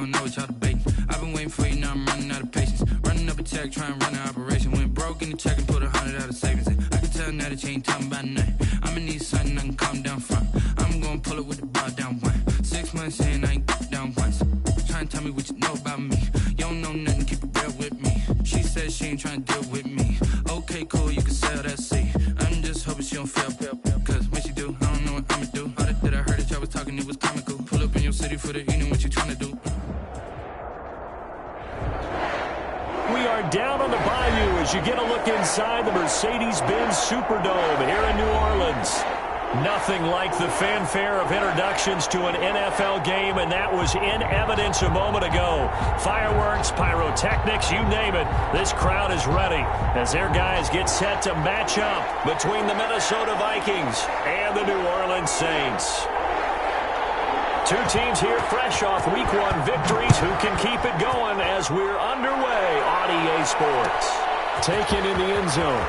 don't know what y'all debating. I've been waiting for you, now I'm running out of patience. Running up a check, trying to run an operation. Went broke in the check and put 100 out of savings in. I can tell now that you ain't talking about nothing. I'ma need something I can calm down front. I'm gonna pull it with the bar down one. 6 months in, I ain't down once. Trying to tell me what you know about me. You don't know nothing, keep it real with me. She said she ain't trying to deal with me. Okay, cool, you can sell that seat. I'm just hoping she don't fail. Cause when she do, I don't know what I'ma do. All that I heard that y'all was talking, it was comical. Pull up in your city for the evening, what you trying to do? We are down on the bayou as you get a look inside the Mercedes-Benz Superdome here in New Orleans. Nothing like the fanfare of introductions to an NFL game, and that was in evidence a moment ago. Fireworks, pyrotechnics, you name it. This crowd is ready as their guys get set to match up between the Minnesota Vikings and the New Orleans Saints. Two teams here fresh off Week 1 victories. Who can keep it going as we're underway on EA Sports? Taken in the end zone.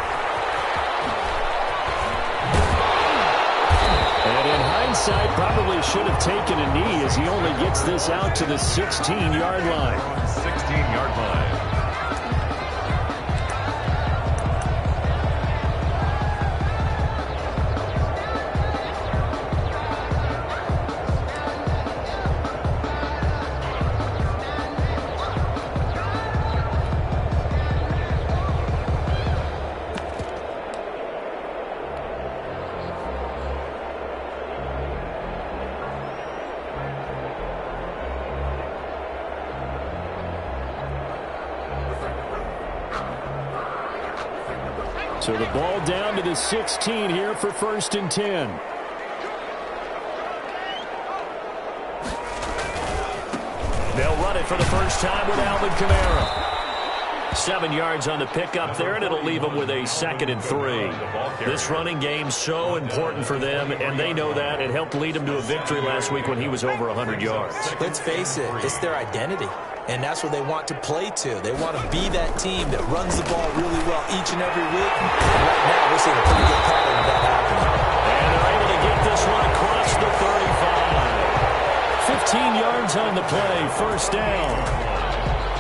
And in hindsight, probably should have taken a knee as he only gets this out to the 16-yard line. 16-yard line. So the ball down to the 16 here for 1st and 10. They'll run it for the first time with Alvin Kamara. 7 yards on the pickup there, and it'll leave them with a 2nd and 3. This running game's so important for them, and they know that. It helped lead them to a victory last week when he was over 100 yards. Let's face it, it's their identity. And that's what they want to play to. They want to be that team that runs the ball really well each and every week. And right now, we're seeing a pretty good pattern of that happening. And they're able to get this one across the 35. 15 yards on the play, 1st down.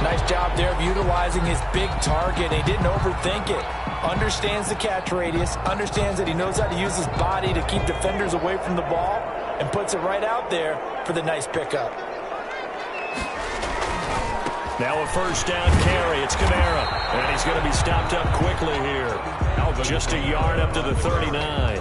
Nice job there of utilizing his big target. He didn't overthink it. Understands the catch radius. Understands that he knows how to use his body to keep defenders away from the ball. And puts it right out there for the nice pickup. Now a 1st down carry. It's Kamara. And he's going to be stopped up quickly here. Just a yard up to the 39.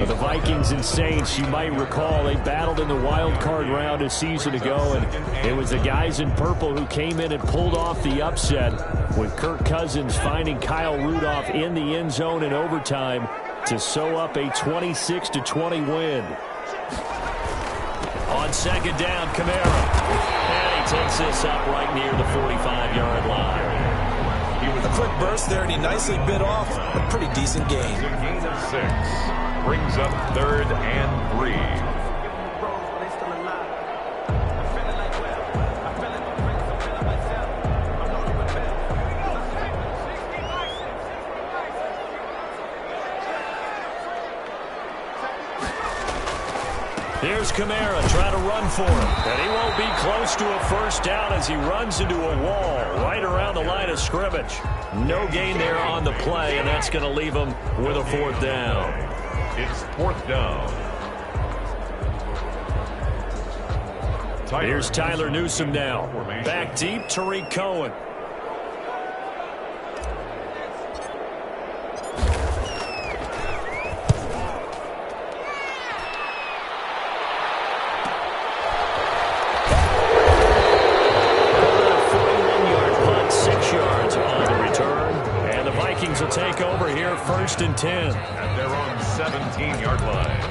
The Vikings and Saints, you might recall, they battled in the wild card round a season ago, and it was the guys in purple who came in and pulled off the upset with Kirk Cousins finding Kyle Rudolph in the end zone in overtime to sew up a 26-20 win. On 2nd down, Kamara. And he takes this up right near the 45-yard line. A quick burst there, and he nicely bit off a pretty decent gain. Gain of 6. Brings up 3rd and 3. Here's Kamara trying to run for him. And he won't be close to a 1st down as he runs into a wall right around the line of scrimmage. No gain there on the play, and that's going to leave him with a 4th down. It's 4th down. Here's Tyler Newsome now. Back deep, Tariq Cohen. Will take over here 1st and 10. And they're on 17-yard line.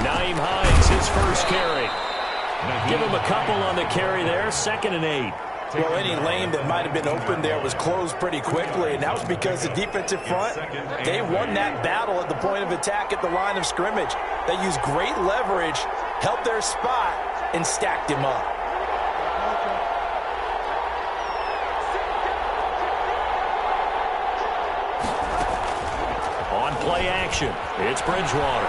Nyheim Hines, his first carry. Give him a couple on the carry there, 2nd and 8. Well, any lane that might have been open there was closed pretty quickly, and that was because the defensive front, they won that battle at the point of attack at the line of scrimmage. They used great leverage, held their spot, and stacked him up. action. It's Bridgewater.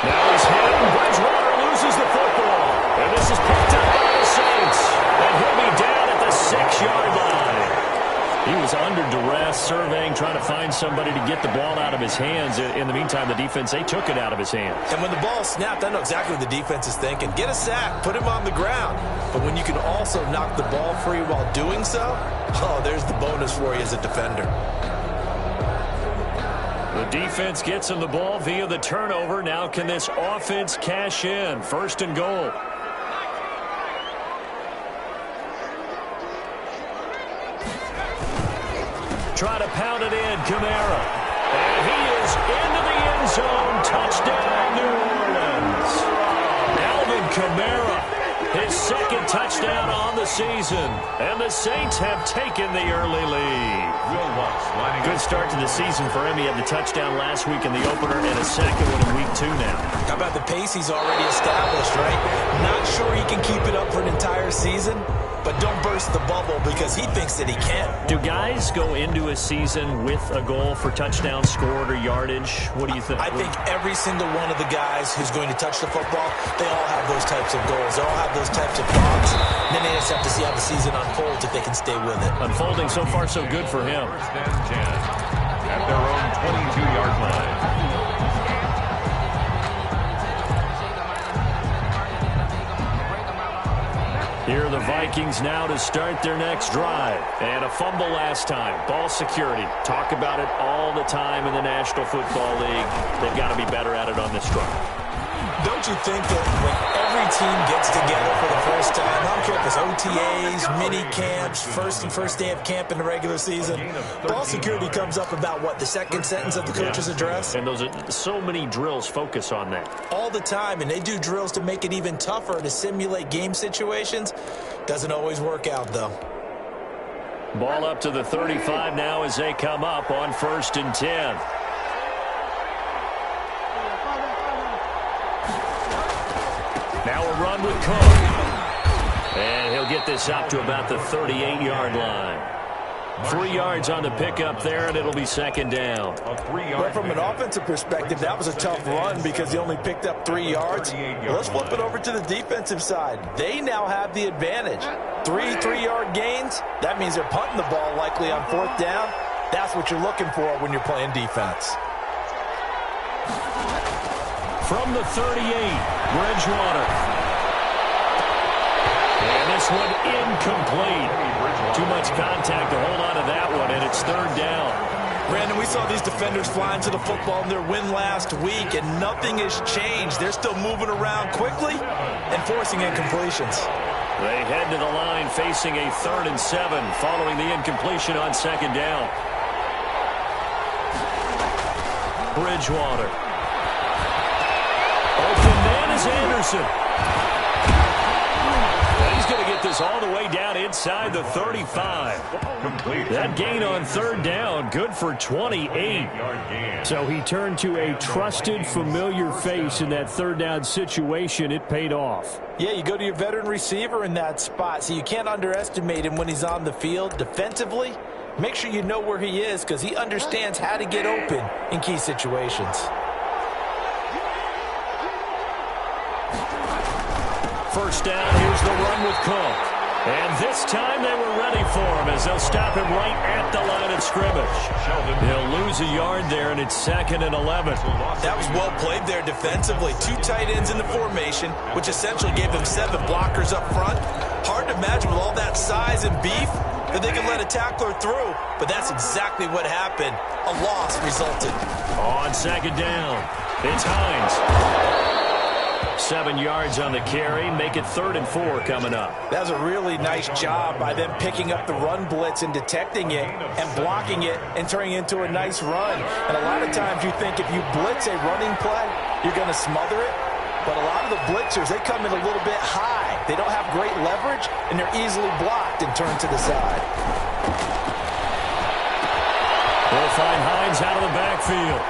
Now he's hit, and Bridgewater loses the football. And this is picked up by the Saints. And he'll be down at the 6-yard line. He was under duress, surveying, trying to find somebody to get the ball out of his hands. In the meantime, the defense, they took it out of his hands. And when the ball snapped, I know exactly what the defense is thinking. Get a sack, put him on the ground. But when you can also knock the ball free while doing so, oh, there's the bonus for you as a defender. The defense gets him the ball via the turnover. Now can this offense cash in? 1st and goal. Try to pound it in, Kamara. And he is into the end zone. Touchdown, New Orleans. Alvin Kamara, his 2nd touchdown on the season. And the Saints have taken the early lead. Good start to the season for him. He had the touchdown last week in the opener and a 2nd one in week 2 now. How about the pace he's already established, right? Not sure he can keep it up for an entire season, but don't burst the bubble because he thinks that he can. Do guys go into a season with a goal for touchdowns scored or yardage? What do you think? I think every single one of the guys who's going to touch the football, they all have those types of goals. They all have those types of thoughts. And then they just have to see how the season unfolds if they can stay with it. Unfolding so far so good for him. 1st and 10 at their own 22-yard line. Here are the Vikings now to start their next drive. And a fumble last time. Ball security. Talk about it all the time in the National Football League. They've got to be better at it on this drive. Don't you think that when every team gets together for the first time, I don't care if it's OTAs, mini camps, first day of camp in the regular season, ball security comes up about, what, the 2nd sentence of the coach's address? And those are so many drills focus on that. All the time, and they do drills to make it even tougher to simulate game situations. Doesn't always work out, though. Ball up to the 35 now as they come up on 1st and 10. Now a run with Cook. And he'll get this out to about the 38-yard line. 3 yards on the pickup there, and it'll be 2nd down. Well, from an offensive perspective, that was a tough run because he only picked up 3 yards. Well, let's flip it over to the defensive side. They now have the advantage. 3 3-yard gains. That means they're punting the ball likely on 4th down. That's what you're looking for when you're playing defense. From the 38, Bridgewater. And this one incomplete. Too much contact to hold on to that one, and it's 3rd down. Brandon, we saw these defenders flying to the football in their win last week, and nothing has changed. They're still moving around quickly and forcing incompletions. They head to the line facing a 3rd and 7 following the incompletion on 2nd down. Bridgewater. Open man is Anderson. And he's going to get this all the way down inside the 35. That gain on 3rd down, good for 28. So he turned to a trusted, familiar face in that 3rd down situation. It paid off. Yeah, you go to your veteran receiver in that spot, so you can't underestimate him when he's on the field defensively. Make sure you know where he is because he understands how to get open in key situations. 1st down, here's the run with Cook. And this time they were ready for him as they'll stop him right at the line of scrimmage. He'll lose a yard there, and it's 2nd and 11. That was well played there defensively. 2 tight ends in the formation, which essentially gave them 7 blockers up front. Hard to imagine with all that size and beef that they could let a tackler through, but that's exactly what happened. A loss resulted. On 2nd down, it's Hines. 7 yards on the carry, make it 3rd and 4 coming up. That was a really nice job by them picking up the run blitz and detecting it and blocking it and turning it into a nice run. And a lot of times you think if you blitz a running play, you're going to smother it. But a lot of the blitzers, they come in a little bit high. They don't have great leverage, and they're easily blocked and turned to the side. They'll find Hines out of the backfield.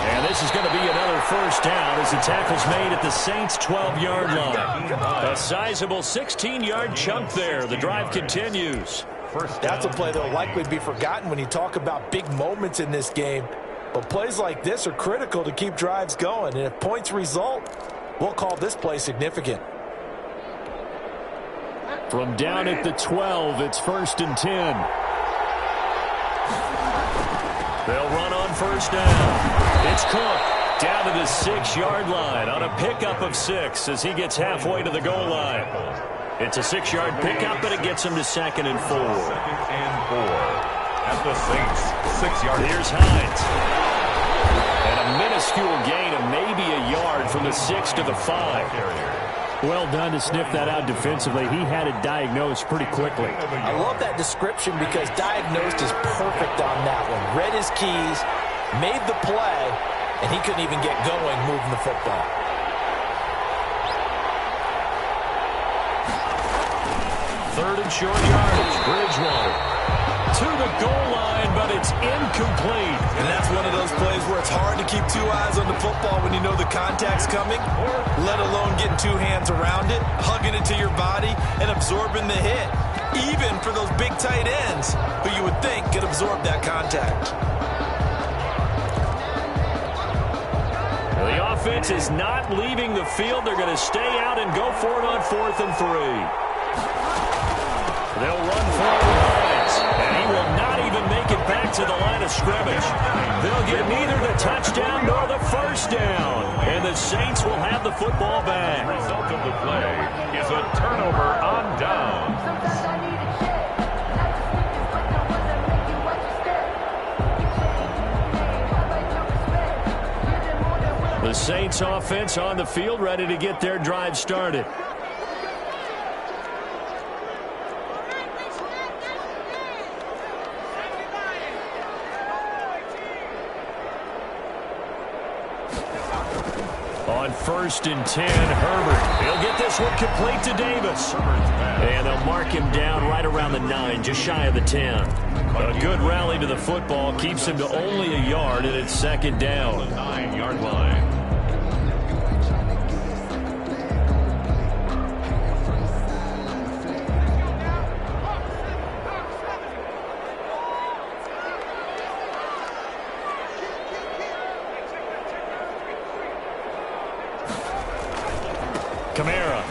And this is going to be another 1st down as the tackle's made at the Saints' 12-yard line. A sizable 16-yard chunk there. The drive continues. That's a play that will likely be forgotten when you talk about big moments in this game. But plays like this are critical to keep drives going. And if points result, we'll call this play significant. From down at the 12, it's 1st and 10. They'll run on 1st down. It's Cook down to the 6-yard line on a pickup of 6 as he gets halfway to the goal line. It's a 6-yard pickup, but it gets him to 2nd and 4. 2nd and 4. At the Saints, 6-yard. Here's Hines. And a minuscule gain of maybe a yard from the 6 to the 5. Well done to sniff that out defensively. He had it diagnosed pretty quickly. I love that description because diagnosed is perfect on that one. Read his keys, made the play, and he couldn't even get going moving the football. Third and short yardage. Bridgewater to the goal line, but it's incomplete. And that's one of those plays where it's hard to keep 2 eyes on the football when you know the contact's coming, let alone getting 2 hands around it, hugging it to your body, and absorbing the hit, even for those big tight ends who you would think could absorb that contact. The offense is not leaving the field. They're going to stay out and go for it on 4th and 3. They'll run forward Hines, and he will not even make it back to the line of scrimmage. They'll get neither the touchdown nor the 1st down, and the Saints will have the football back. The result of the play is a turnover on downs. The Saints offense on the field, ready to get their drive started. On 1st and 10, Herbert. He'll get this one complete to Davis. And they'll mark him down right around the 9, just shy of the 10. A good rally to the football keeps him to only a yard, and it's 2nd down. 9-yard line. Kamara's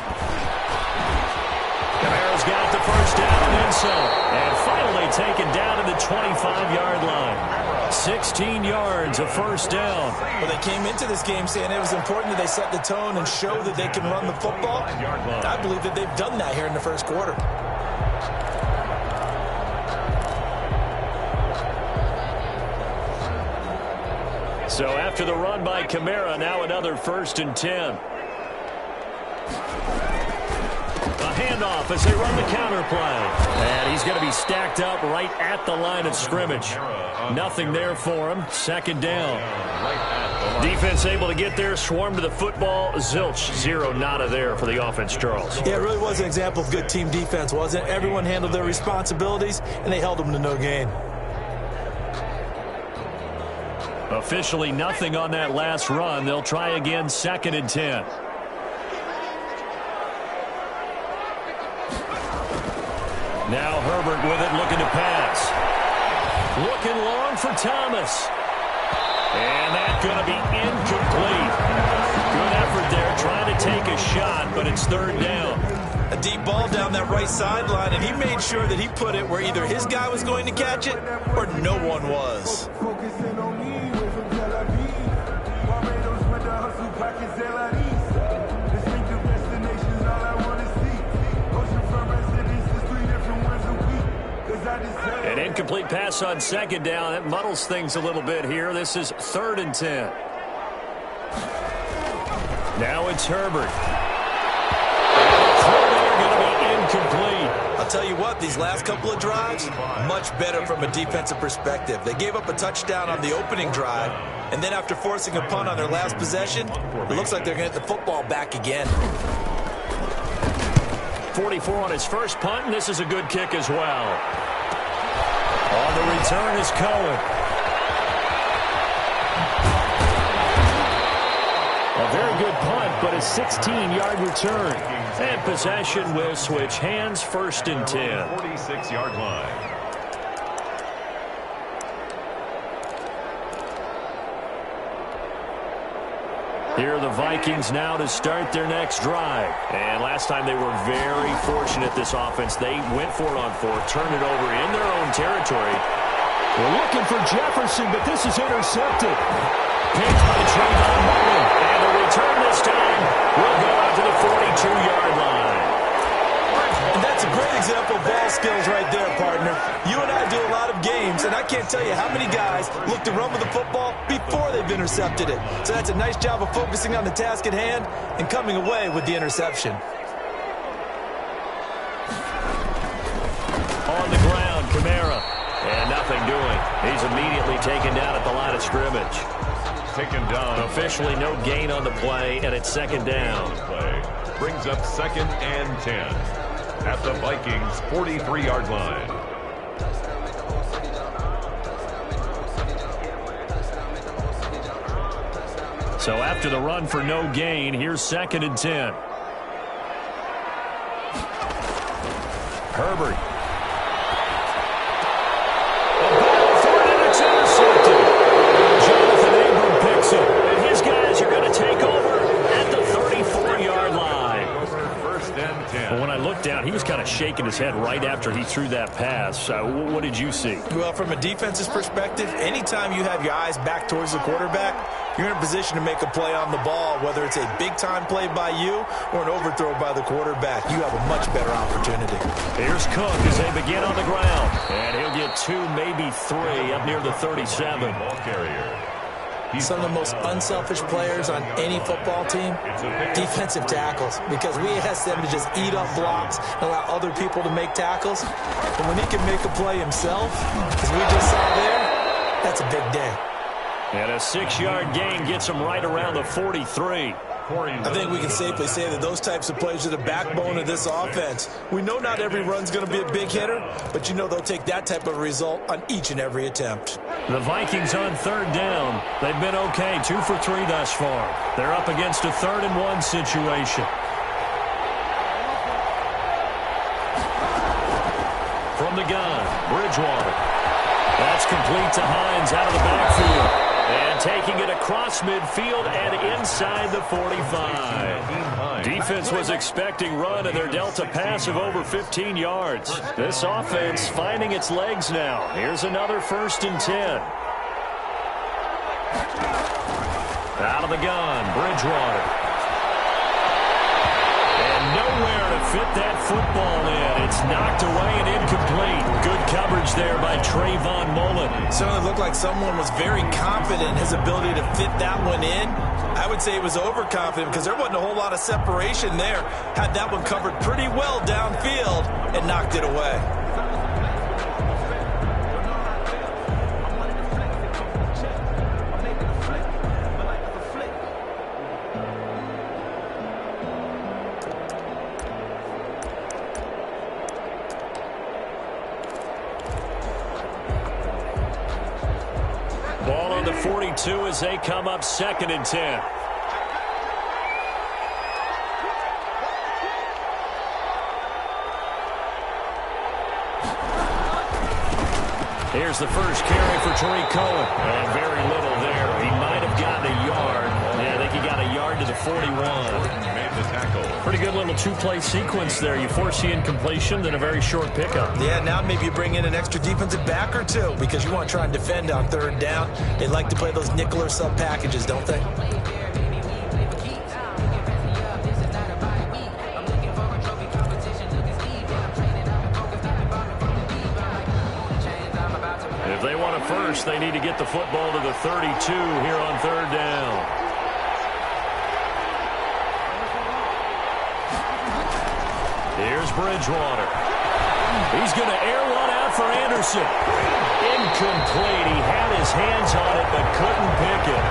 got the 1st down and then some. And finally taken down to the 25-yard line. 16 yards, a 1st down. Well, they came into this game saying it was important that they set the tone and show that they can run the football. I believe that they've done that here in the 1st quarter. So after the run by Kamara, now another 1st and 10. Handoff as they run the counter play. And he's going to be stacked up right at the line of scrimmage. Nothing there for him. 2nd down. Defense able to get there, swarm to the football. Zilch, 0 nada there for the offense, Charles. Yeah, it really was an example of good team defense, wasn't it? Everyone handled their responsibilities, and they held them to no gain. Officially nothing on that last run. They'll try again, 2nd and 10. Now Herbert with it, looking to pass. Looking long for Thomas. And that's going to be incomplete. Good effort there, trying to take a shot, but it's 3rd down. A deep ball down that right sideline, and he made sure that he put it where either his guy was going to catch it or no one was. An incomplete pass on 2nd down. That muddles things a little bit here. This is 3rd and 10. Now it's Herbert. Going to be incomplete. I'll tell you what, these last couple of drives, much better from a defensive perspective. They gave up a touchdown on the opening drive, and then after forcing a punt on their last possession, it looks like they're going to get the football back again. 44 on his first punt, and this is a good kick as well. On the return is Cohen. A very good punt, but a 16-yard return. And possession will switch hands, 1st and 10. 46-yard line. Here are the Vikings now to start their next drive. And last time they were very fortunate, this offense. They went for it on 4th, turned it over in their own territory. We're looking for Jefferson, but this is intercepted. Picked by Trayvon Mullen. And the return this time will go out to the 42-yard line. And that's a great example of ball skills right there, partner. You and I do a lot of games, and I can't tell you how many guys look to run with the football before they've intercepted it. So that's a nice job of focusing on the task at hand and coming away with the interception. On the ground, Kamara. And nothing doing. He's immediately taken down at the line of scrimmage. Taken down. Officially no gain on the play, and it's 2nd down. Play brings up 2nd and 10 at the Vikings' 43-yard line. So after the run for no gain, here's 2nd and 10. Herbert. A ball for it, and it's intercepted. Jonathan Abram picks it, and his guys are going to take over at the 34-yard line. 1st and 10. But when I looked down, he was kind of shaking his head right after he threw that pass. What did you see? Well, from a defense's perspective, anytime you have your eyes back towards the quarterback, you're in a position to make a play on the ball, whether it's a big-time play by you or an overthrow by the quarterback. You have a much better opportunity. Here's Cook as they begin on the ground. And he'll get 2, maybe 3 up near the 37. Ball carrier. Some of the most unselfish players on any football team, defensive tackles, because we ask them to just eat up blocks and allow other people to make tackles. But when he can make a play himself, as we just saw there, that's a big day. And a 6-yard gain gets him right around the 43. I think we can safely say that those types of plays are the backbone of this offense. We know not every run's going to be a big hitter, but you know they'll take that type of result on each and every attempt. The Vikings on 3rd down. They've been okay, 2 for 3 thus far. They're up against a 3rd and 1 situation. From the gun, Bridgewater. That's complete to Hines out of the backfield. And taking it across midfield and inside the 45. Defense was expecting run, and they're dealt a pass of over 15 yards. This offense finding its legs now. Here's another 1st and 10. Out of the gun, Bridgewater. And nowhere to fit that football in. It's knocked away and incomplete. Good coverage there by Trayvon Mullen. Certainly looked like someone was very confident in his ability to fit that one in. I would say he was overconfident because there wasn't a whole lot of separation there. Had that one covered pretty well downfield and knocked it away. Ball on the 42 as they come up 2nd and 10. Here's the first carry for Tariq Cohen. And very little there. He might have gotten a yard. Yeah, I think he got a yard to the 41. Made the tackle. Pretty good little 2-play sequence there. You force the incompletion, then a very short pickup. Yeah, now maybe you bring in an extra defensive back or two because you want to try and defend on 3rd down. They like to play those nickel or sub packages, don't they? If they want a first, they need to get the football to the 32 here on 3rd down. Here's Bridgewater. He's going to air one out for Anderson. Incomplete. He had his hands on it but couldn't pick it.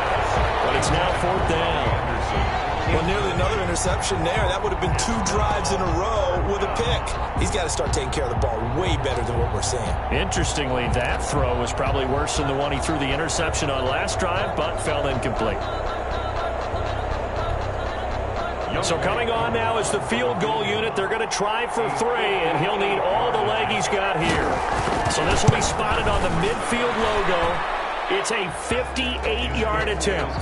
But it's now 4th down. Well, nearly another interception there. That would have been 2 drives in a row with a pick. He's got to start taking care of the ball way better than what we're seeing. Interestingly, that throw was probably worse than the one he threw the interception on last drive, but fell incomplete. So coming on now is the field goal unit. They're going to try for 3, and he'll need all the leg he's got here. So this will be spotted on the midfield logo. It's a 58-yard attempt.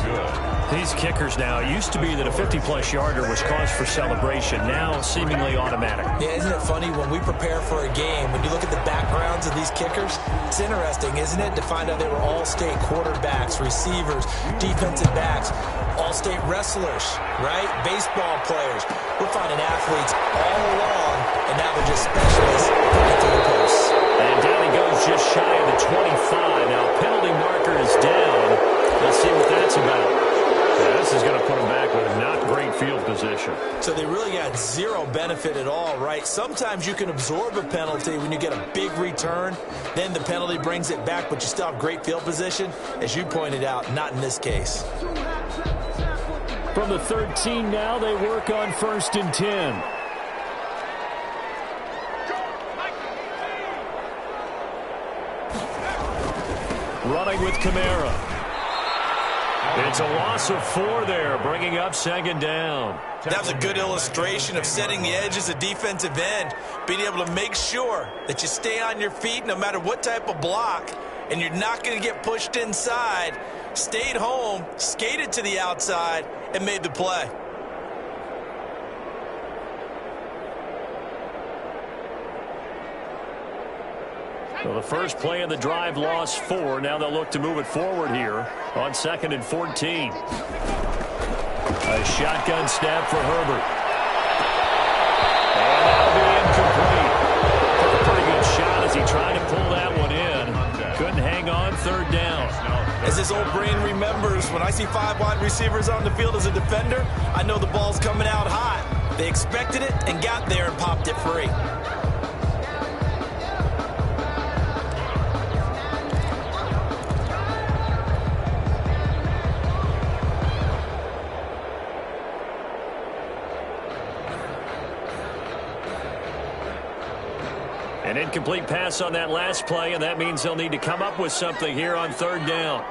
These kickers now, it used to be that a 50-plus yarder was cause for celebration. Now, seemingly automatic. Yeah, isn't it funny when we prepare for a game, when you look at the backgrounds of these kickers, it's interesting, isn't it, to find out they were all-state quarterbacks, receivers, defensive backs, all-state wrestlers, right? Baseball players. We're finding athletes all along, and now they're just specialists to get to the posts. And down he goes just shy of the 25. Now, penalty marker is down. Let's see what that's about. Yeah, this is going to put him back with not great field position. So they really got zero benefit at all, right? Sometimes you can absorb a penalty when you get a big return. Then the penalty brings it back, but you still have great field position. As you pointed out, not in this case. From the 13 now, they work on 1st and 10. Running with Kamara. It's a loss of 4 there, bringing up 2nd down. That was a good illustration of setting the edge as a defensive end, being able to make sure that you stay on your feet no matter what type of block, and you're not going to get pushed inside. Stayed home, skated to the outside, and made the play. So the first play of the drive lost 4. Now they'll look to move it forward here on 2nd and 14. A shotgun snap for Herbert. And that'll be incomplete. Took a pretty good shot as he tried to pull that one in. Couldn't hang on, 3rd down. As his old brain remembers, when I see 5 wide receivers on the field as a defender, I know the ball's coming out hot. They expected it and got there and popped it free. An incomplete pass on that last play, and that means they'll need to come up with something here on 3rd down.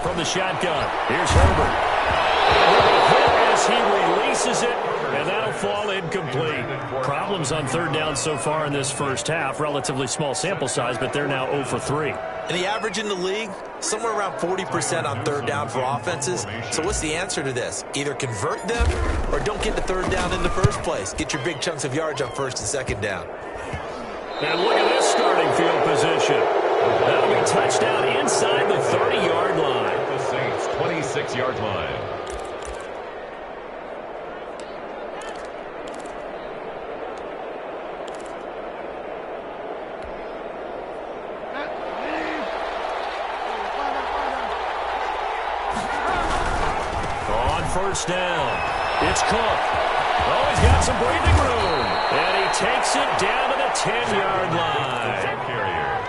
From the shotgun, here's Herbert. As he releases it, and that'll fall incomplete. Problems on 3rd down so far in this first half. Relatively small sample size, but they're now 0 for 3. And the average in the league, somewhere around 40% on 3rd down for offenses. So what's the answer to this? Either convert them or don't get the 3rd down in the first place. Get your big chunks of yards on 1st and 2nd down. And look at this starting field position. That'll be touchdown inside the 30-yard line. The Saints' 26-yard line. First down. It's Cook. Oh, he's got some breathing room. And he takes it down to the 10-yard line.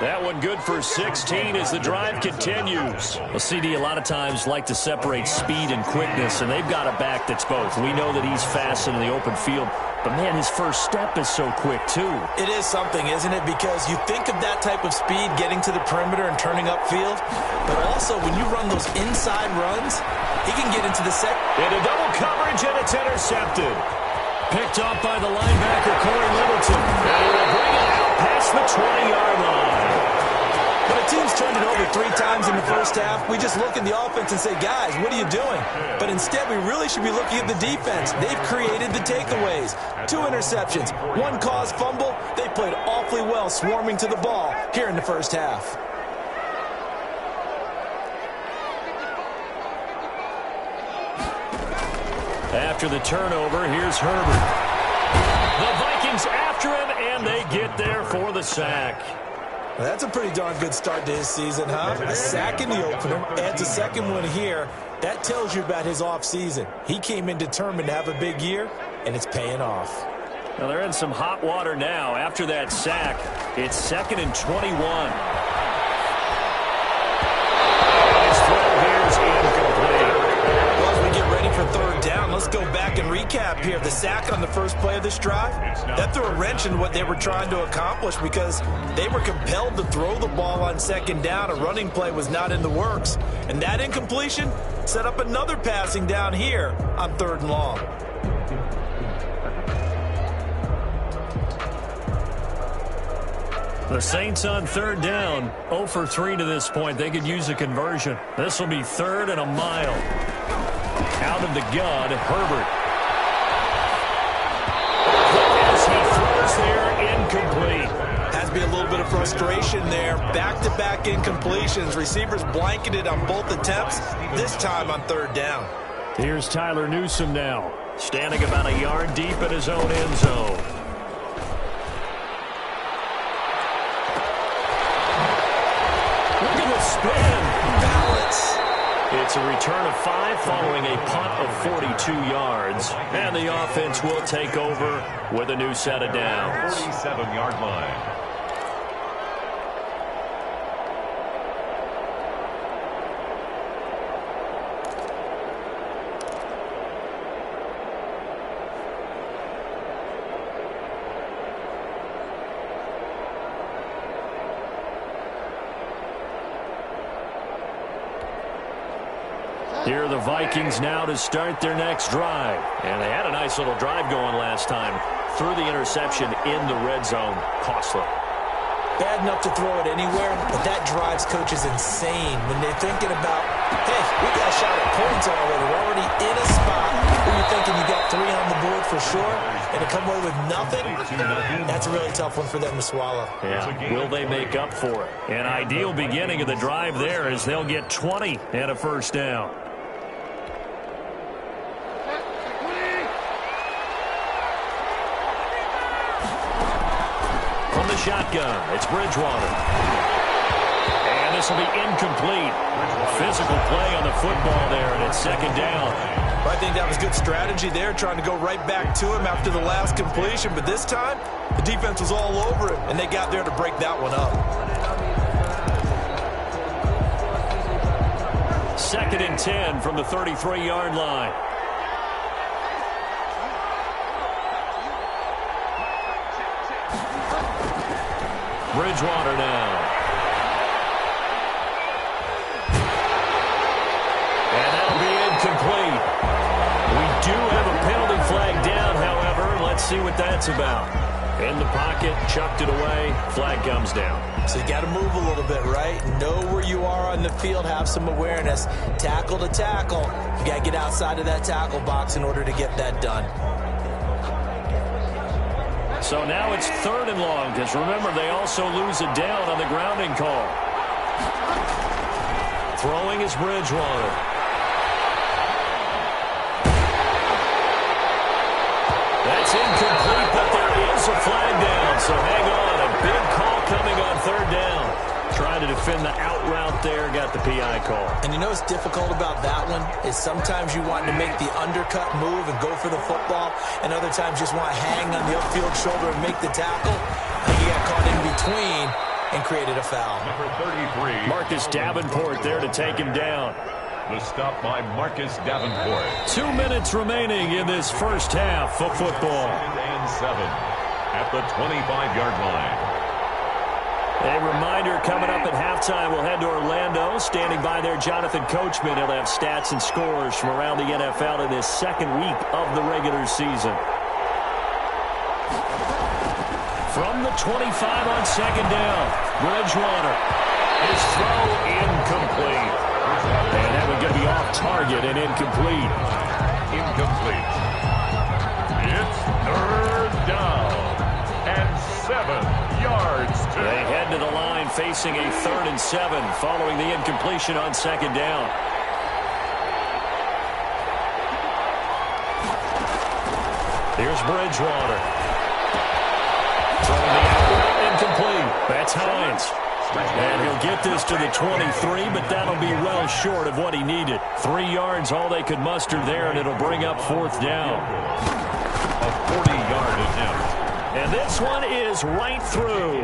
That one good for 16 as the drive continues. Well, CD a lot of times like to separate speed and quickness, and they've got a back that's both. We know that he's fast in the open field, but, man, his first step is so quick, too. It is something, isn't it? Because you think of that type of speed getting to the perimeter and turning upfield, but also when you run those inside runs, he can get into the set. Into double coverage, and it's intercepted. Picked off by the linebacker, Corey Littleton. And he will bring it out past the 20-yard line. When a team's turned it over 3 times in the first half, we just look at the offense and say, guys, what are you doing? But instead, we really should be looking at the defense. They've created the takeaways. 2 interceptions, 1 caused fumble. They played awfully well swarming to the ball here in the first half. After the turnover, here's Herbert. The Vikings after him, and they get there for the sack. Well, that's a pretty darn good start to his season, huh? A sack in the opener, adds a second one here. That tells you about his offseason. He came in determined to have a big year, and it's paying off. Well, they're in some hot water now. After that sack, it's 2nd and 21. His throw here is incomplete. Well, as we get ready for 3rd down, let's go back second recap here. The sack on the first play of this drive, that threw a wrench in what they were trying to accomplish because they were compelled to throw the ball on second down. A running play was not in the works. And that incompletion set up another passing down here on 3rd and long. The Saints on 3rd down, 0 for 3 to this point. They could use a conversion. This will be 3rd and a mile. Out of the gun, Herbert. As he throws there, incomplete. Has to be a little bit of frustration there. Back-to-back incompletions. Receivers blanketed on both attempts, this time on 3rd down. Here's Tyler Newsome now, standing about a yard deep in his own end zone. Look at the spin. Balance. It's a return of 5 following a punt of 42 yards. And the offense will take over with a new set of downs. 47-yard line. Here are the Vikings now to start their next drive. And they had a nice little drive going last time. Threw the interception in the red zone. Costly. Bad enough to throw it anywhere, but that drives coaches insane when they're thinking about, hey, we got a shot at points already. We're already in a spot where you're thinking you got 3 on the board for sure, and to come away with nothing, that's a really tough one for them to swallow. Yeah, will they make up for it? An ideal beginning of the drive there as they'll get 20 and a first down. Shotgun. It's Bridgewater. And this will be incomplete. Physical play on the football there, and it's 2nd down. Well, I think that was good strategy there, trying to go right back to him after the last completion. But this time, the defense was all over him, and they got there to break that one up. 2nd and 10 from the 33-yard line. Bridgewater now. And that'll be incomplete. We do have a penalty flag down, however. Let's see what that's about. In the pocket, chucked it away. Flag comes down. So you got to move a little bit, right? Know where you are on the field, have some awareness. Tackle to tackle. You got to get outside of that tackle box in order to get that done. So now it's 3rd and long, because remember, they also lose a down on the grounding call. Throwing is Bridgewater. That's incomplete, but there is a flag down, so hang on. A big call coming on 3rd down. Trying to defend the out route there, got the PI call. And you know what's difficult about that one is sometimes you want to make the undercut move and go for the football, and other times just want to hang on the upfield shoulder and make the tackle. I think he got caught in between and created a foul. Number 33. Marcus Davenport there to take him down. The stop by Marcus Davenport. 2 minutes remaining in this first half of football. 2nd and 7 at the 25-yard line. A reminder, coming up at halftime, we'll head to Orlando. Standing by there, Jonathan Coachman. He'll have stats and scores from around the NFL in this 2nd week of the regular season. From the 25 on 2nd down, Bridgewater. His throw incomplete. And that one going to be off target and incomplete. Incomplete. It's 3rd down and 7 yards. They head to the line facing a 3rd and 7 following the incompletion on 2nd down. Here's Bridgewater. Throwing the out, incomplete. That's Hines. And he'll get this to the 23, but that'll be well short of what he needed. 3 yards, all they could muster there, and it'll bring up 4th down. A 40-yard attempt. And this one is right through.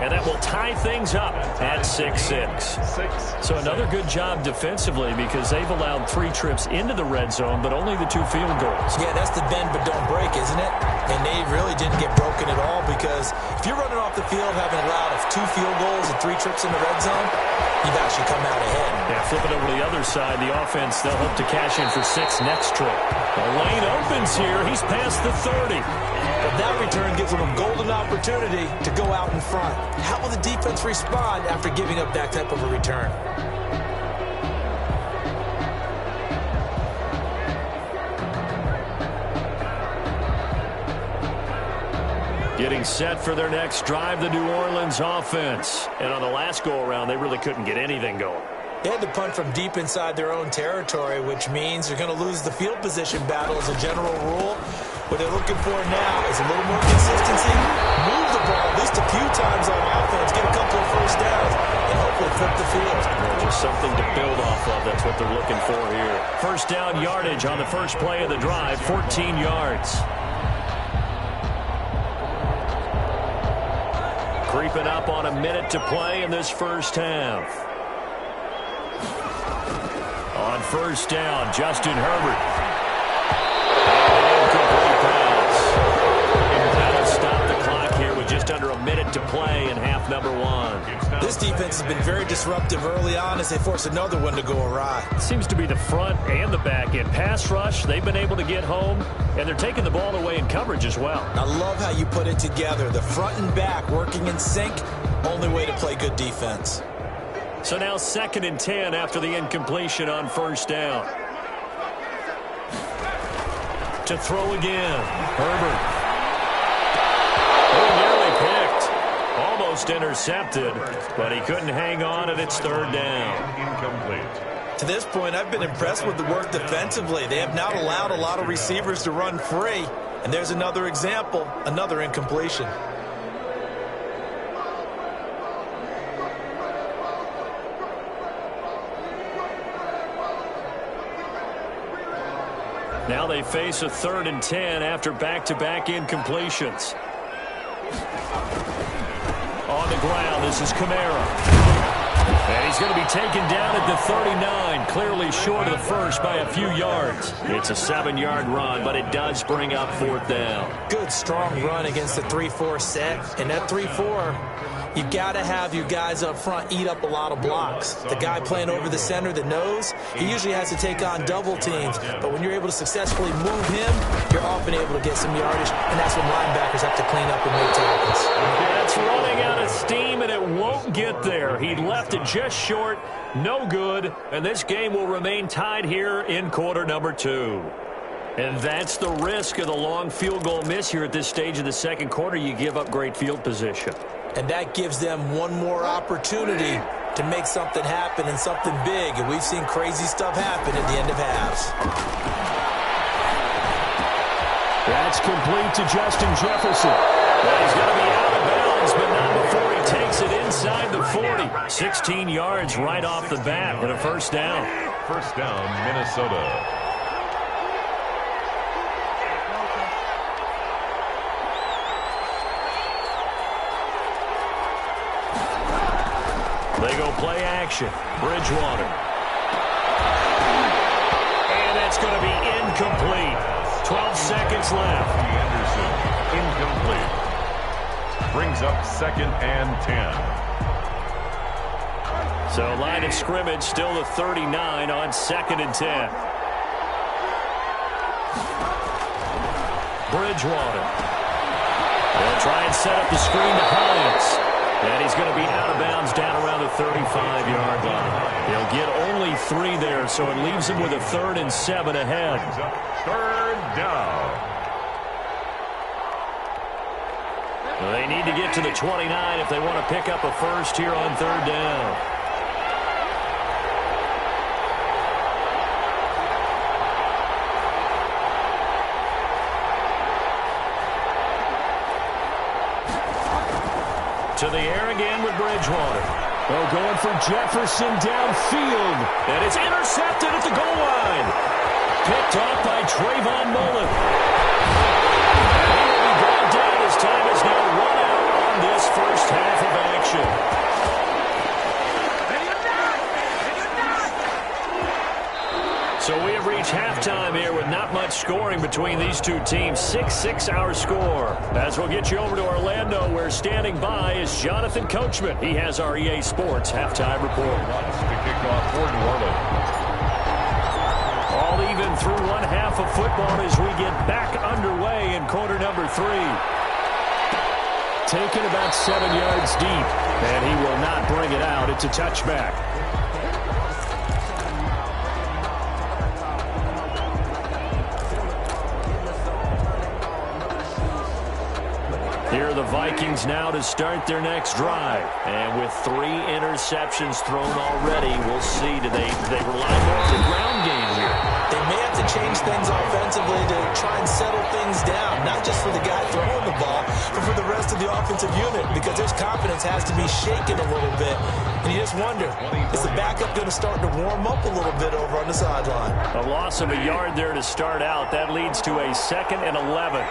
And that will tie things up at 6-6. So another good job defensively because they've allowed 3 trips into the red zone, but only the 2 field goals. Yeah, that's the bend but don't break, isn't it? And they really didn't get broken at all because if you're running off the field having allowed 2 field goals and 3 trips in the red zone, you've actually come out ahead. Yeah, flip it over to the other side. The offense, they'll hope to cash in for 6 next trip. The lane opens here. He's past the 30. But that return gives them a golden opportunity to go out in front. How will the defense respond after giving up that type of a return? Getting set for their next drive, the New Orleans offense. And on the last go-around, they really couldn't get anything going. They had to punt from deep inside their own territory, which means they're going to lose the field position battle as a general rule. What they're looking for now is a little more consistency, move the ball at least a few times on offense, get a couple of first downs, and hopefully flip the field. Just something to build off of. That's what they're looking for here. First down yardage on the first play of the drive, 14 yards. Creeping up on a minute to play in this first half. On first down, Justin Herbert. That'll stop the clock here with just under a minute to play in half number 1. This defense has been very disruptive early on as they force another one to go awry. Seems to be the front and the back end. Pass rush, they've been able to get home, and they're taking the ball away in coverage as well. I love how you put it together. The front and back working in sync, only way to play good defense. So now 2nd and 10 after the incompletion on first down. To throw again, Herbert. Oh, nearly picked. Almost intercepted, but he couldn't hang on, and it's 3rd down. Incomplete. To this point, I've been impressed with the work defensively. They have not allowed a lot of receivers to run free. And there's another example, another incompletion. Now they face a 3rd and 10 after back-to-back incompletions. On the ground, this is Kamara. And he's going to be taken down at the 39, clearly short of the first by a few yards. It's a 7-yard run, but it does bring up 4th down. Good, strong run against the 3-4 set. And that 3-4, you've got to have your guys up front eat up a lot of blocks. The guy playing over the center that knows, he usually has to take on double teams. But when you're able to successfully move him, you're often able to get some yardage. And that's when linebackers have to clean up and make tackles. That's running out of steam, and it won't get there. He left it just short, no good, and this game will remain tied here in quarter number 2. And that's the risk of the long field goal miss here at this stage of the second quarter. You give up great field position. And that gives them one more opportunity to make something happen and something big. And we've seen crazy stuff happen at the end of halves. That's complete to Justin Jefferson. Well, he's going to be out of bounds, but not before he takes it inside the 40. 16 yards right off the bat with a first down. First down, Minnesota. They go play action. Bridgewater. And that's going to be incomplete. 12 seconds left. Anderson, incomplete. Brings up 2nd and 10. So line of scrimmage still the 39 on 2nd and 10. Bridgewater. They'll try and set up the screen to Hines. And he's going to be out of bounds down around the 35-yard line. He'll get only 3 there, so it leaves him with a 3rd and 7 ahead. 3rd down. Well, they need to get to the 29 if they want to pick up a first here on 3rd down. To the air again with Bridgewater. Oh, going for Jefferson downfield. And it's intercepted at the goal line. Picked off by Trayvon Mullen. And he will be brought down as time team 6-6 our score. As we'll get you over to Orlando, where standing by is Jonathan Coachman. He has our EA Sports halftime report. To kick off for New Orleans. All even through one half of football as we get back underway in quarter number 3. Taken about 7 yards deep, and he will not bring it out. It's a touchback. Here are the Vikings now to start their next drive. And with 3 interceptions thrown already, we'll see. Do they rely more on the ground game here? They may have to change things offensively to try and settle things down, not just for the guy throwing the ball, but for the rest of the offensive unit, because his confidence has to be shaken a little bit. And you just wonder, is the backup going to start to warm up a little bit over on the sideline? A loss of a yard there to start out. That leads to a 2nd and 11.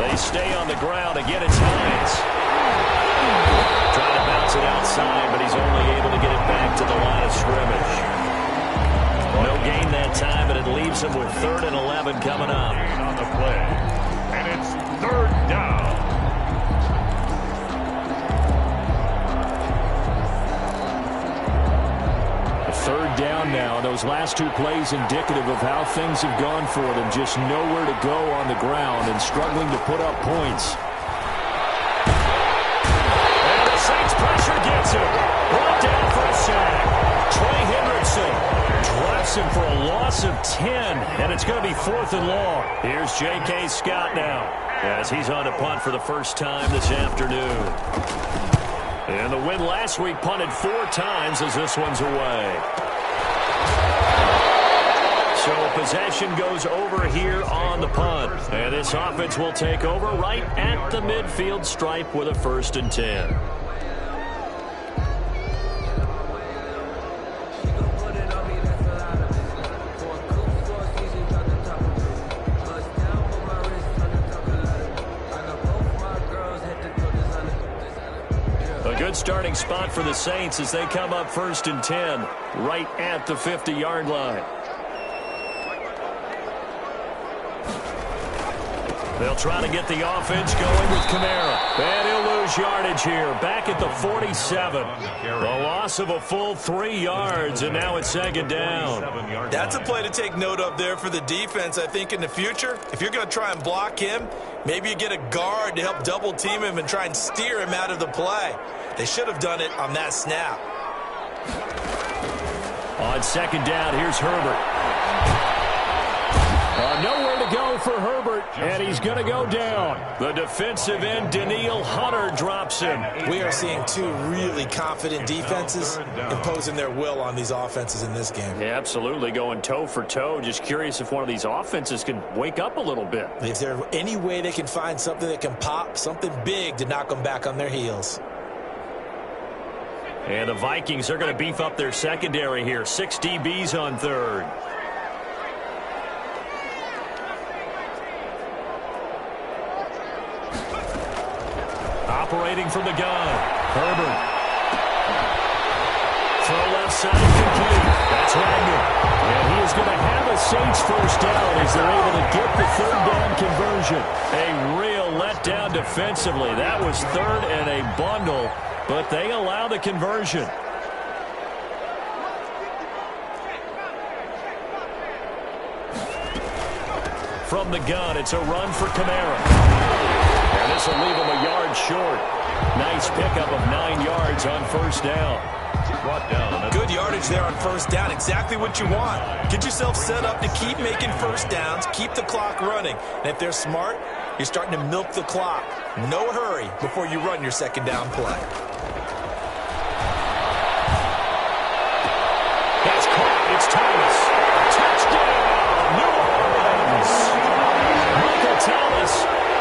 They stay on the ground. Again, it's Hines. Trying to bounce it outside, but he's only able to get it back to the line of scrimmage. No gain that time, but it leaves him with 3rd and 11 coming up. On the play. And it's 3rd down. Third down now. Those last 2 plays indicative of how things have gone for them. Just nowhere to go on the ground and struggling to put up points. And the Saints pressure gets him. Brought down for a sack. Trey Hendrickson drops him for a loss of 10. And it's going to be 4th and long. Here's J.K. Scott now as he's on to punt for the first time this afternoon. And the win last week punted 4 times as this one's away. So possession goes over here on the punt. And this offense will take over right at the midfield stripe with a 1st and 10. Good starting spot for the Saints as they come up 1st and 10 right at the 50-yard line. They'll try to get the offense going with Kamara. And he'll lose yardage here. Back at the 47. The loss of a full 3 yards, and now it's 2nd down. That's a play to take note of there for the defense. I think in the future, if you're going to try and block him, maybe you get a guard to help double team him and try and steer him out of the play. They should have done it on that snap. On 2nd down, here's Herbert. Nowhere to go for Herbert, and he's going to go down. The defensive end, Daniil Hunter, drops him. We are seeing 2 really confident defenses imposing their will on these offenses in this game. Yeah, absolutely, going toe for toe. Just curious if one of these offenses can wake up a little bit. If there's any way they can find something that can pop, something big to knock them back on their heels. And the Vikings are going to beef up their secondary here. 6 DBs on 3rd. Operating from the gun. Herbert. Throw left side complete. That's Wagner. And he is going to have a Saints 1st down as they're able to get the 3rd down conversion. A real letdown defensively. That was 3rd and a bundle, but they allow the conversion. From the gun, it's a run for Kamara. And this will leave him a yard short. Nice pickup of 9 yards on 1st down. Good yardage there on 1st down. Exactly what you want. Get yourself set up to keep making 1st downs, keep the clock running. And if they're smart, you're starting to milk the clock. No hurry before you run your 2nd down play. That's caught. It's Thomas. Touchdown, New Orleans. Michael Thomas,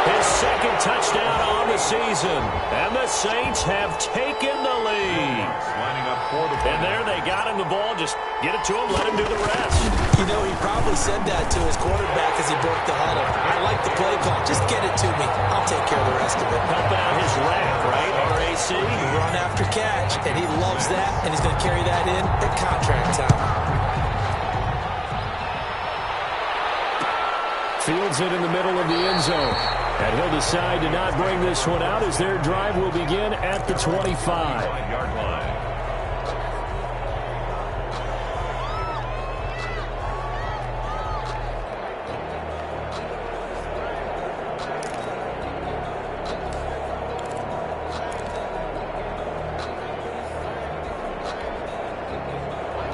his 2nd touchdown on the season. And the Saints have taken the lead. Lining up for the And there they got him the ball. Just get it to him, let him do the rest. You know, he probably said that to his quarterback as he broke the huddle. I like the play call. Just get it to me. I'll take care of the rest of it. Helping out his rack, right? RAC. Run after catch, and he loves that, and he's going to carry that in at contract time. Fields it in the middle of the end zone. And he'll decide to not bring this one out as their drive will begin at the 25-yard line.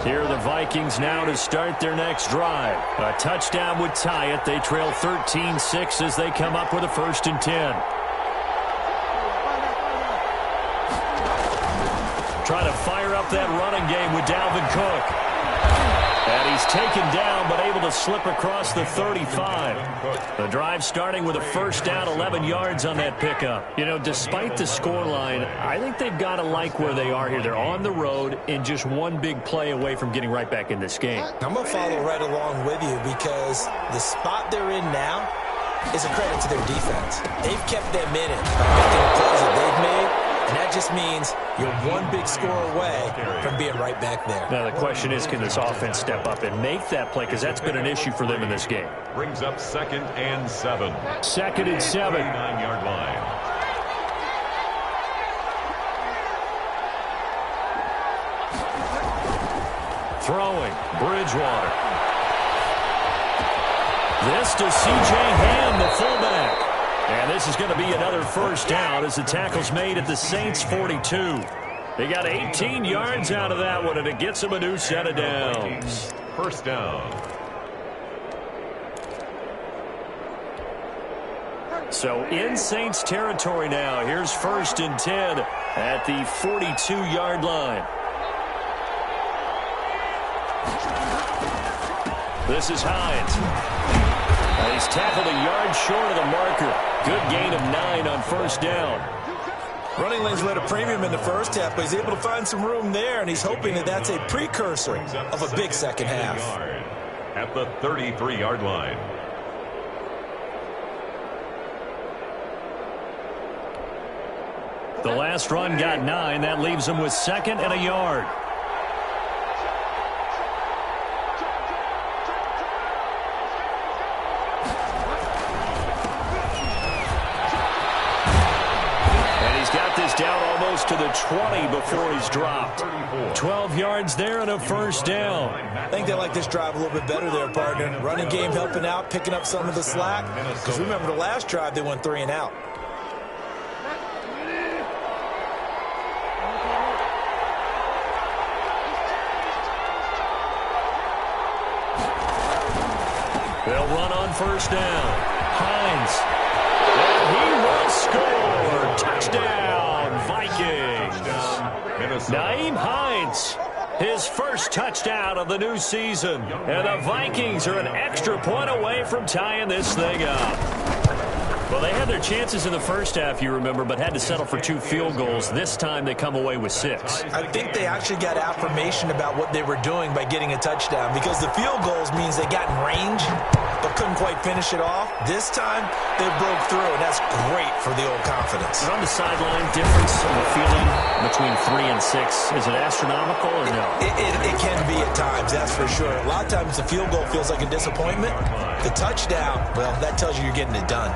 Here are the Vikings now to start their next drive. A touchdown would tie it. They trail 13-6 as they come up with a 1st and 10. Trying to fire up that running game with Dalvin Cook. And he's taken down, but able to slip across the 35. The drive starting with a 1st down, 11 yards on that pickup. You know, despite the scoreline, I think they've got to like where they are here. They're on the road and just one big play away from getting right back in this game. I'm going to follow right along with you because the spot they're in now is a credit to their defense. They've kept them in it by making the plays that they've made. And that just means you're one big score away from being right back there. Now, the question is, can this offense step up and make that play? Because that's been an issue for them in this game. Brings up 2nd and 7. 2nd and 7. 9-yard line. Throwing, Bridgewater. This to C.J. Ham, the fullback. And this is going to be another 1st down as the tackle's made at the Saints' 42. They got 18 yards out of that one, and it gets them a new set of downs. 1st down. So in Saints territory now. Here's 1st and 10 at the 42-yard line. This is Hines. And he's tackled a yard short of the marker. Good gain of 9 on 1st down. Running lanes were at a premium in the first half, but he's able to find some room there, and he's hoping that that's a precursor of a big second half. At the 33-yard line. The last run got 9. That leaves him with 2nd and a yard. Down almost to the 20 before he's dropped. 12 yards there and a 1st down. I think they like this drive a little bit better there, partner. Running game helping out, picking up some of the slack. Because remember, the last drive, they went 3 and out. They'll run on 1st down. Hines. And he will score. Touchdown. Vikings. Nyheim Hines, his 1st touchdown of the new season. And the Vikings are an extra point away from tying this thing up. Well, they had their chances in the first half, you remember, but had to settle for 2 field goals. This time they come away with 6. I think they actually got affirmation about what they were doing by getting a touchdown, because the field goals means they got in range but couldn't quite finish it off. This time they broke through, and that's great for the old confidence. And on the sideline, difference in the feeling between 3 and 6, is it astronomical or no? It can be at times, that's for sure. A lot of times the field goal feels like a disappointment. The touchdown, well, that tells you you're getting it done.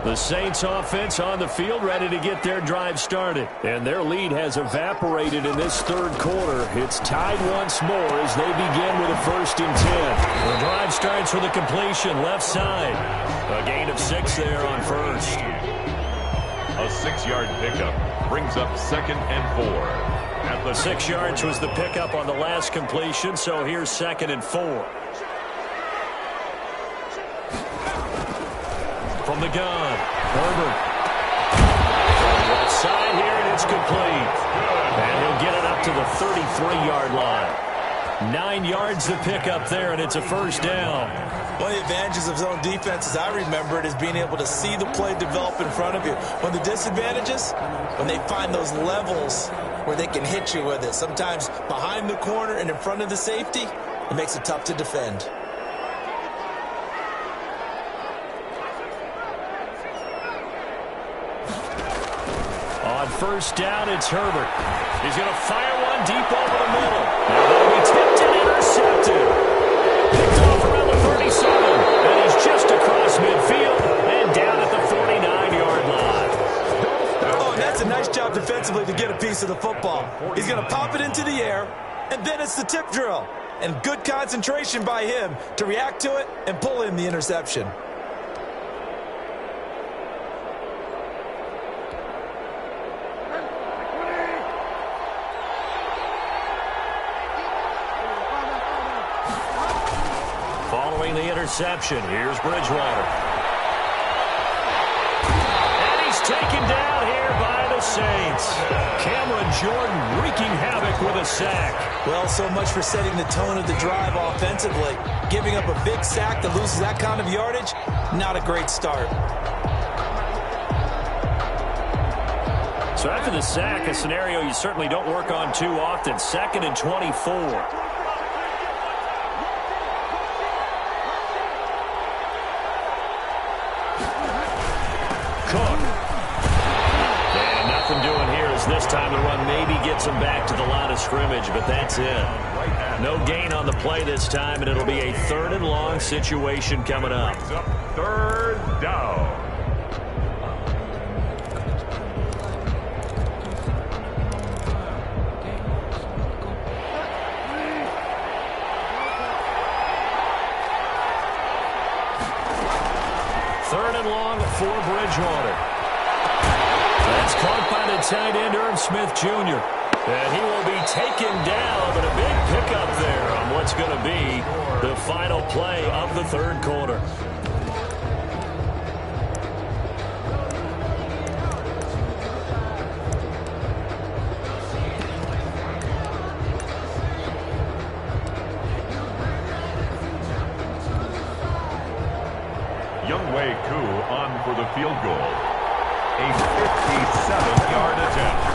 The Saints offense on the field, ready to get their drive started. And their lead has evaporated in this 3rd quarter. It's tied once more as they begin with a 1st and 10. The drive starts with a completion left side. A gain of 6 there on 1st. A 6-yard pickup brings up 2nd and 4. At the 6 yards was the pickup on the last completion, so here's 2nd and 4. From the gun, Herbert. Left side here, and it's complete. And he'll get it up to the 33-yard line. 9 yards to pick up there, and it's a first down. One of the advantages of zone defense, as I remember it, is being able to see the play develop in front of you. One of the disadvantages, when they find those levels where they can hit you with it. Sometimes behind the corner and in front of the safety, it makes it tough to defend. On first down, it's Herbert. He's going to fire one deep over the middle. Now that'll be tipped and intercepted. Picked off around the 37, and he's just across midfield and down at the 49-yard line. Oh, and that's a nice job defensively to get a piece of the football. He's going to pop it into the air, and then it's the tip drill. And good concentration by him to react to it and pull in the interception. Following the interception, here's Bridgewater. And he's taken down here by the Saints. Cameron Jordan wreaking havoc with a sack. Well, so much for setting the tone of the drive offensively. Giving up a big sack that loses that kind of yardage, not a great start. So after the sack, a scenario you certainly don't work on too often. 2nd and 24. And nothing doing here as this time the run maybe gets him back to the line of scrimmage, but that's it. No gain on the play this time, and it'll be a 3rd and long situation coming up. 3rd down. For Bridgewater. That's caught by the tight end, Irv Smith Jr. And he will be taken down, but a big pickup there on what's going to be the final play of the 3rd quarter. For the field goal. A 57-yard attempt.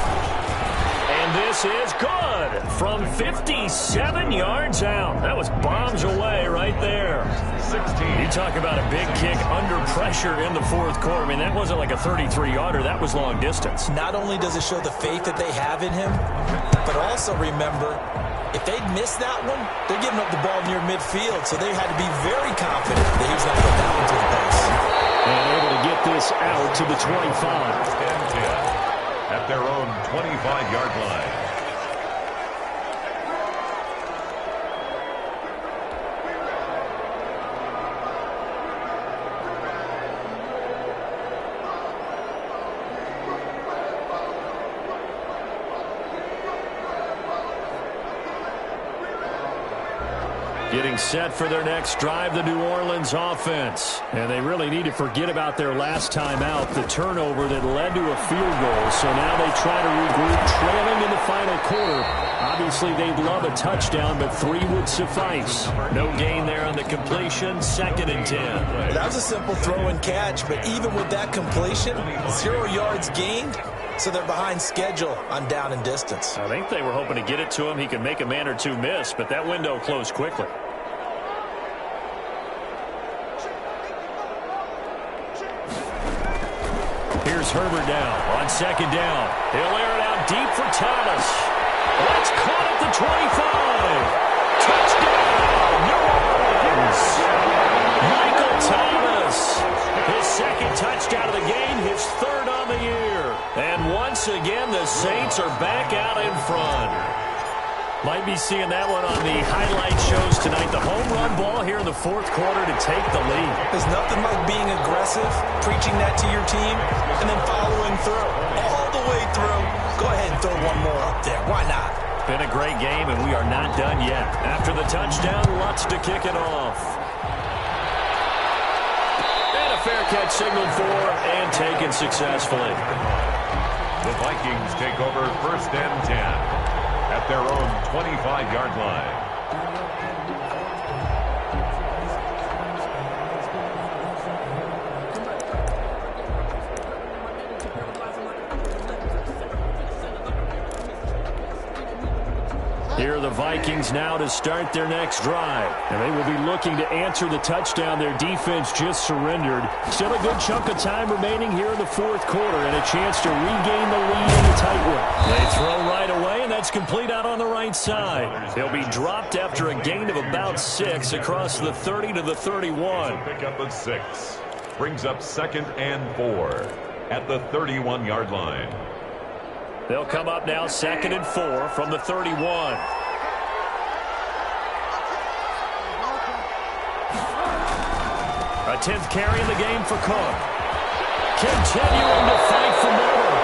And this is good from 57 yards out. That was bombs away right there. 16. You talk about a big kick under pressure in the 4th quarter. I mean, that wasn't like a 33-yarder. That was long distance. Not only does it show the faith that they have in him, but also remember, if they'd missed that one, they're giving up the ball near midfield, so they had to be very confident that he was going to put that one to the post. And able to get this out to the 25. And 10 at their own 25-yard line. Getting set for their next drive, the New Orleans offense. And they really need to forget about their last time out, the turnover that led to a field goal. So now they try to regroup, trailing in the final quarter. Obviously, they'd love a touchdown, but 3 would suffice. No gain there on the completion, 2nd and 10. Well, that was a simple throw and catch, but even with that completion, 0 yards gained. So they're behind schedule on down and distance. I think they were hoping to get it to him. He could make a man or two miss, but that window closed quickly. Here's Herbert down on 2nd down. He'll air it out deep for Thomas. That's caught at the 25. Touchdown, New Orleans. Michael Thomas. His 2nd touchdown of the game, his 3rd on the year. And once again, the Saints are back out in front. Might be seeing that one on the highlight shows tonight. The home run ball here in the 4th quarter to take the lead. There's nothing like being aggressive, preaching that to your team, and then following through. All the way through. Go ahead and throw one more up there. Why not? Been a great game, and we are not done yet. After the touchdown, Lutz to kick it off. And a fair catch signaled for and taken successfully. The Vikings take over 1st and 10 at their own 25-yard line. Here are the Vikings now to start their next drive. And they will be looking to answer the touchdown their defense just surrendered. Still a good chunk of time remaining here in the fourth quarter and a chance to regain the lead in the tight one. They throw right away, and that's complete out on the right side. They'll be dropped after a gain of about 6 across the 30 to the 31. Pick up a 6. Brings up 2nd and 4 at the 31-yard line. They'll come up now 2nd and 4 from the 31. A 10th carry in the game for Cook. Continuing to fight for more.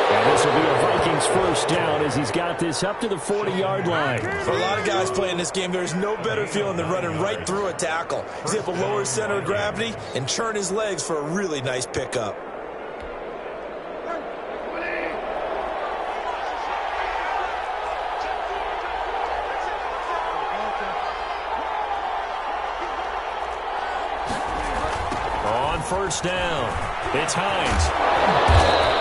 And this will be a Vikings first down as he's got this up to the 40-yard line. For a lot of guys playing this game, there's no better feeling than running right through a tackle. He's able to lower his center of gravity and churn his legs for a really nice pickup. First down. It's Hines.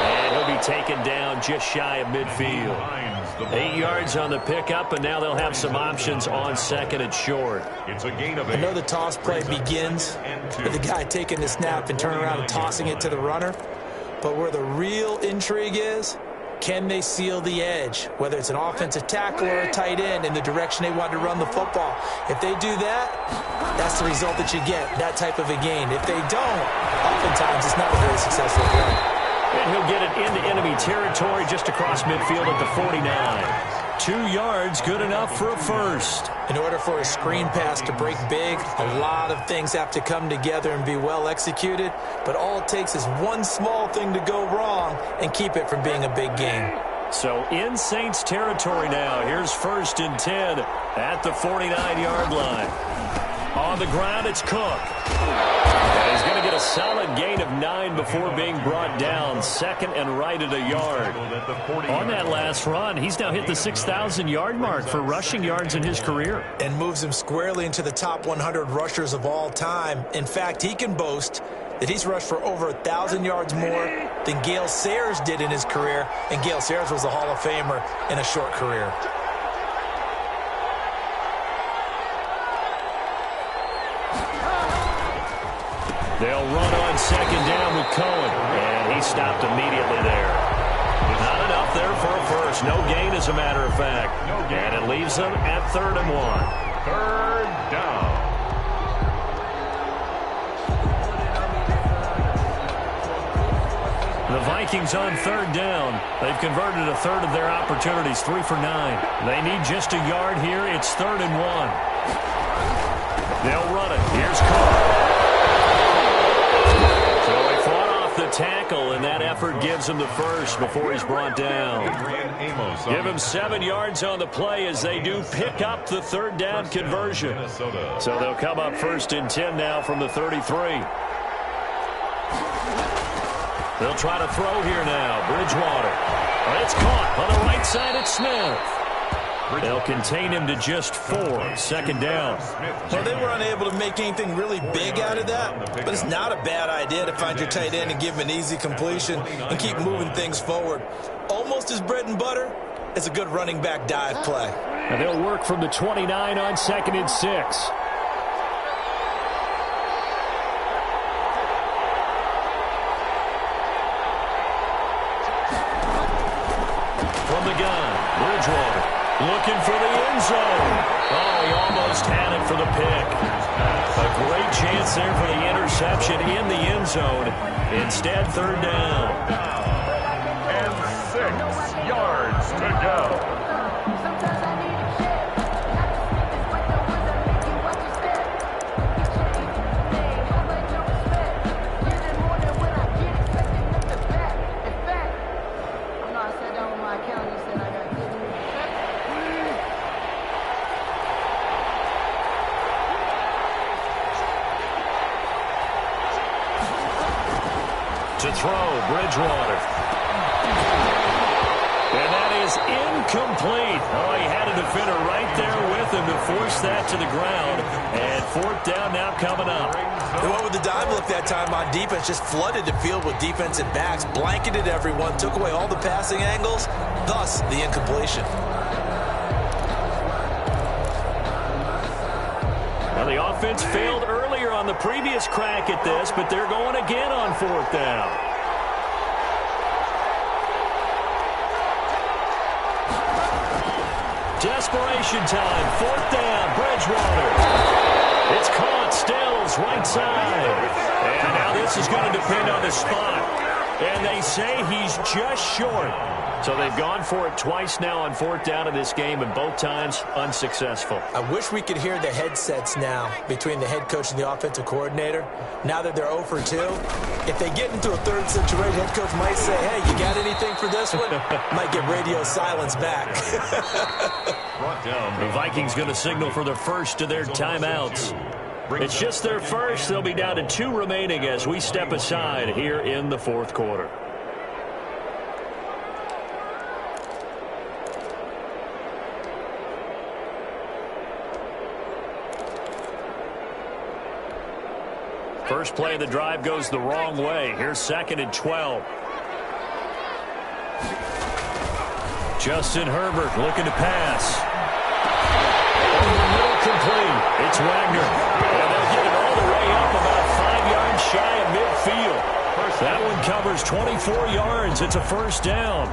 And he'll be taken down just shy of midfield. 8 yards on the pickup, and now they'll have some options on 2nd and short. It's a gain of 8. I know the toss play begins with the guy taking the snap and turning around and tossing it to the runner. But where the real intrigue is, can they seal the edge, whether it's an offensive tackle or a tight end, in the direction they want to run the football? If they do that, that's the result that you get, that type of a gain. If they don't, oftentimes it's not a very successful run. And he'll get it into enemy territory just across midfield at the 49. 2 yards, good enough for a first. In order for a screen pass to break big, a lot of things have to come together and be well executed, but all it takes is one small thing to go wrong and keep it from being a big gain. So in Saints territory now. Here's 1st and 10 at the 49-yard line. On the ground, it's Cook. And he's going to get a solid gain of 9 before being brought down. 2nd and right at a yard. On that last run, he's now hit the 6,000-yard mark for rushing yards in his career. And moves him squarely into the top 100 rushers of all time. In fact, he can boast that he's rushed for over 1,000 yards more than Gale Sayers did in his career. And Gale Sayers was a Hall of Famer in a short career. They'll run on 2nd down with Cohen, and he stopped immediately there. Not enough there for a first. No gain, as a matter of fact. And it leaves them at 3rd and 1. 3rd down. The Vikings on 3rd down. They've converted a third of their opportunities, 3 for 9. They need just a yard here. It's 3rd and 1. They'll run it. Here's Cohen. The tackle, and that effort gives him the first before he's brought down. Give him 7 yards on the play as they do pick up the 3rd down conversion. So they'll come up 1st and 10 now from the 33. They'll try to throw here now. Bridgewater. It's caught on the right side at Smith. They'll contain him to just 4. 2nd down. Well, they were unable to make anything really big out of that, but it's not a bad idea to find your tight end and give him an easy completion and keep moving things forward. Almost as bread and butter as a good running back dive play. And they'll work from the 29 on 2nd and 6. From the gun, Bridgewater. Looking for the end zone. Oh, he almost had it for the pick. A great chance there for the interception in the end zone. Instead, 3rd down. And 6 yards to go. To throw, Bridgewater. And that is incomplete. Oh, he had a defender right there with him to force that to the ground. And 4th down now coming up. They went with the dive look that time on defense, just flooded the field with defensive backs, blanketed everyone, took away all the passing angles, thus the incompletion. offense failed earlier on the previous crack at this, but they're going again on 4th down. Desperation time. 4th down. Bridgewater. It's caught. Stills. Right side. And now this is going to depend on the spot. And they say he's just short. So they've gone for it twice now on 4th down in this game, and both times unsuccessful. I wish we could hear the headsets now between the head coach and the offensive coordinator. Now that they're 0 for 2, if they get into a third situation, head coach might say, hey, you got anything for this one? Might get radio silence back. The Vikings going to signal for the first of their timeouts. It's just their first. They'll be down to 2 remaining as we step aside here in the 4th quarter. First play of the drive goes the wrong way. Here's 2nd and 12. Justin Herbert looking to pass. Over the middle, complete. It's Wagner. And they'll get it all the way up about 5 yards shy of midfield. That one covers 24 yards. It's a first down.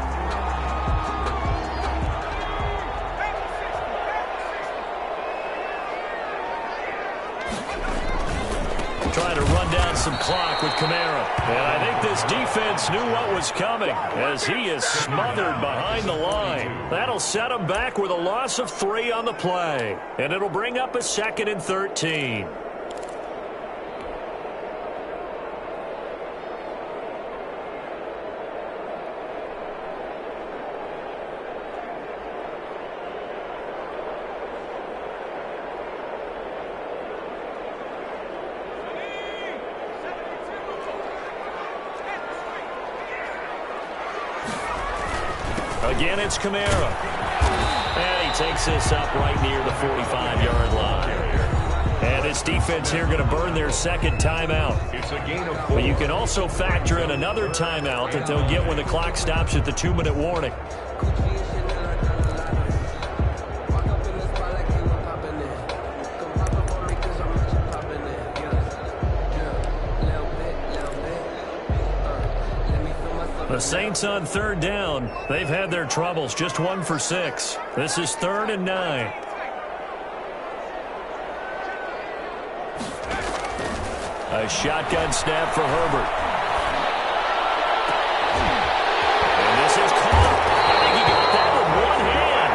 Trying to run down some clock with Kamara. And I think this defense knew what was coming as he is smothered behind the line. That'll set him back with a loss of 3 on the play. And it'll bring up a 2nd and 13. Again, it's Kamara. And he takes this up right near the 45-yard line. And this defense here going to burn their 2nd timeout. It's a gain of 4. But you can also factor in another timeout that they'll get when the clock stops at the 2-minute warning. The Saints on 3rd down. They've had their troubles. Just 1 for 6. This is 3rd and 9. A shotgun snap for Herbert. And this is caught. I think he got that with one hand.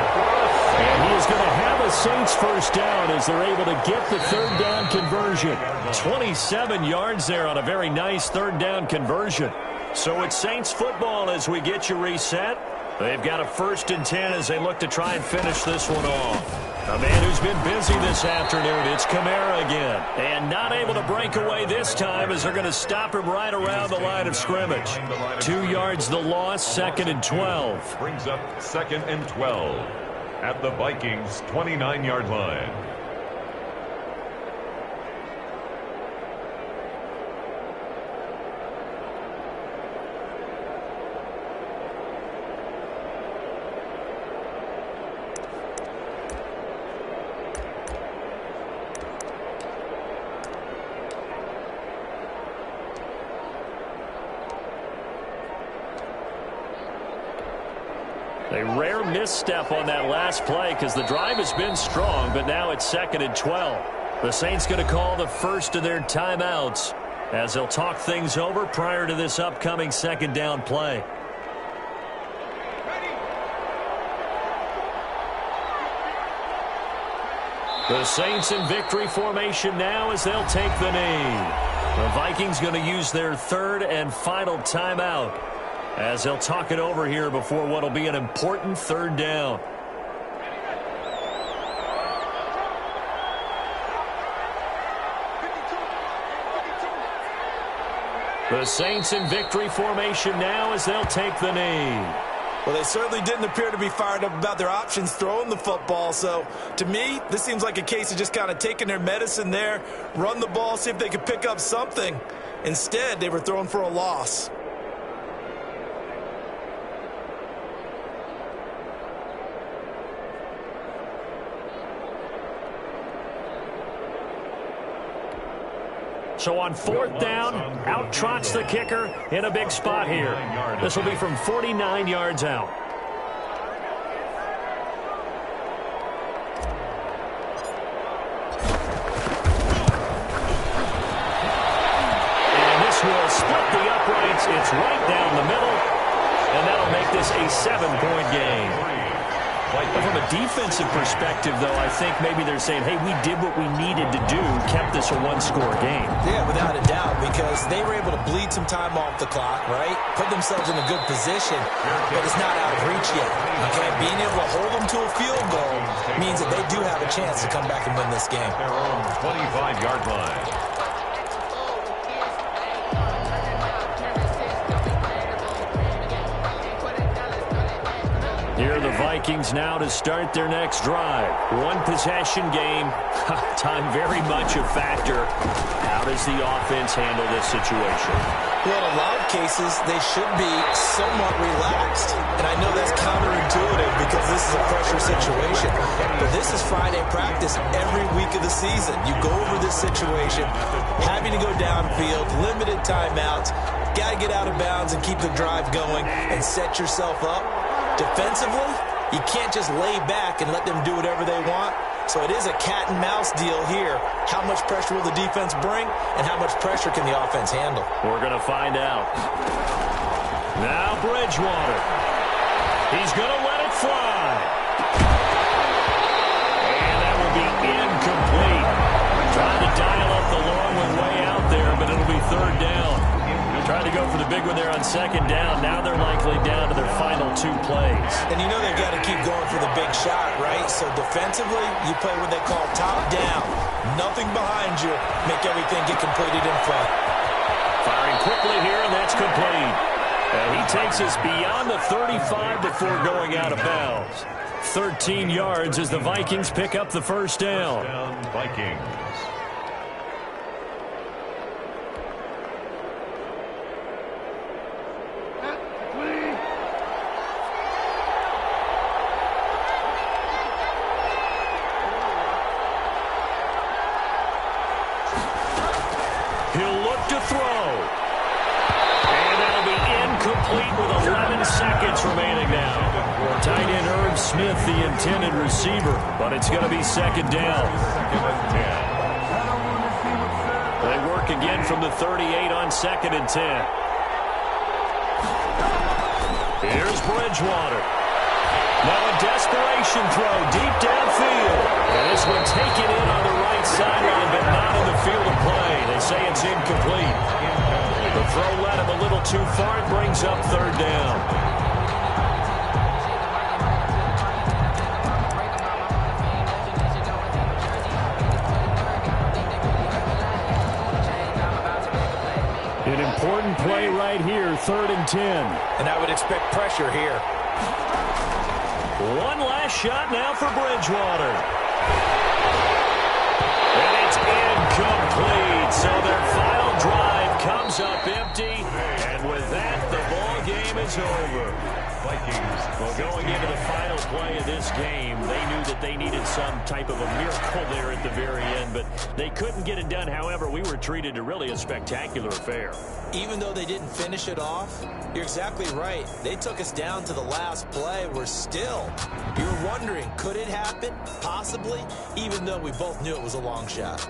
And he is going to have a Saints first down as they're able to get the 3rd down conversion. 27 yards there on a very nice 3rd down conversion. So it's Saints football as we get you reset. They've got a 1st and 10 as they look to try and finish this one off. A man who's been busy this afternoon, it's Kamara again. And not able to break away this time as they're going to stop him right around the line of scrimmage. 2 yards the loss, 2nd and 12. Brings up 2nd and 12 at the Vikings' 29-yard line. A rare misstep on that last play because the drive has been strong, but now it's 2nd and 12. The Saints going to call the first of their timeouts as they'll talk things over prior to this upcoming 2nd down play. The Saints in victory formation now as they'll take the knee. The Vikings going to use their 3rd and final timeout as they'll talk it over here before what will be an important 3rd down. The Saints in victory formation now as they'll take the knee. Well, they certainly didn't appear to be fired up about their options throwing the football. So, to me, this seems like a case of just kind of taking their medicine there, run the ball, see if they could pick up something. Instead, they were throwing for a loss. So on 4th down, out trots the kicker in a big spot here. This will be from 49 yards out. And this will split the uprights. It's right down the middle. And that'll make this a 7-point game. From a defensive perspective, though, I think maybe they're saying, hey, we did what we needed to do, kept this a one-score game. Yeah, without a doubt, because they were able to bleed some time off the clock, right? Put themselves in a good position, but it's not out of reach yet. Okay, being able to hold them to a field goal means that they do have a chance to come back and win this game. Their own 25-yard line. Here are the Vikings now to start their next drive. One-possession game. Time very much a factor. How does the offense handle this situation? Well, in a lot of cases, they should be somewhat relaxed. And I know that's counterintuitive because this is a pressure situation. But this is Friday practice every week of the season. You go over this situation, having to go downfield, limited timeouts, got to get out of bounds and keep the drive going and set yourself up. Defensively, you can't just lay back and let them do whatever they want. So it is a cat-and-mouse deal here. How much pressure will the defense bring, and how much pressure can the offense handle? We're going to find out. Now Bridgewater. He's going to let it fly. And that will be incomplete. Trying to dial up the long one way out there, but it'll be 3rd down. Tried to go for the big one there on 2nd down. Now they're likely down to their final 2 plays. And you know they've got to keep going for the big shot, right? So defensively, you play what they call top down. Nothing behind you. Make everything get completed in front. Firing quickly here, and that's complete. And he takes us beyond the 35 before going out of bounds. 13 yards as the Vikings pick up the 1st down. Vikings. He'll look to throw. And that'll be incomplete with 11 seconds remaining now. Tight end Irv Smith, the intended receiver, but it's going to be 2nd down. They work again from the 38 on 2nd and 10. Here's Bridgewater. Now a desperation throw deep downfield. And this one taken in on the right sideline, but not in the field of play. They say it's incomplete. The throw led him a little too far. It brings up 3rd down. An important play right here, 3rd and 10. And I would expect pressure here. One last shot now for Bridgewater. And it's incomplete. So their final drive comes up empty. And with that, the ball game is over. Vikings. Well, going into the final play of this game, they knew that they needed some type of a miracle there at the very end, but they couldn't get it done. However, we were treated to really a spectacular affair. Even though they didn't finish it off, you're exactly right. They took us down to the last play. We're still, you're wondering, could it happen? Possibly, even though we both knew it was a long shot.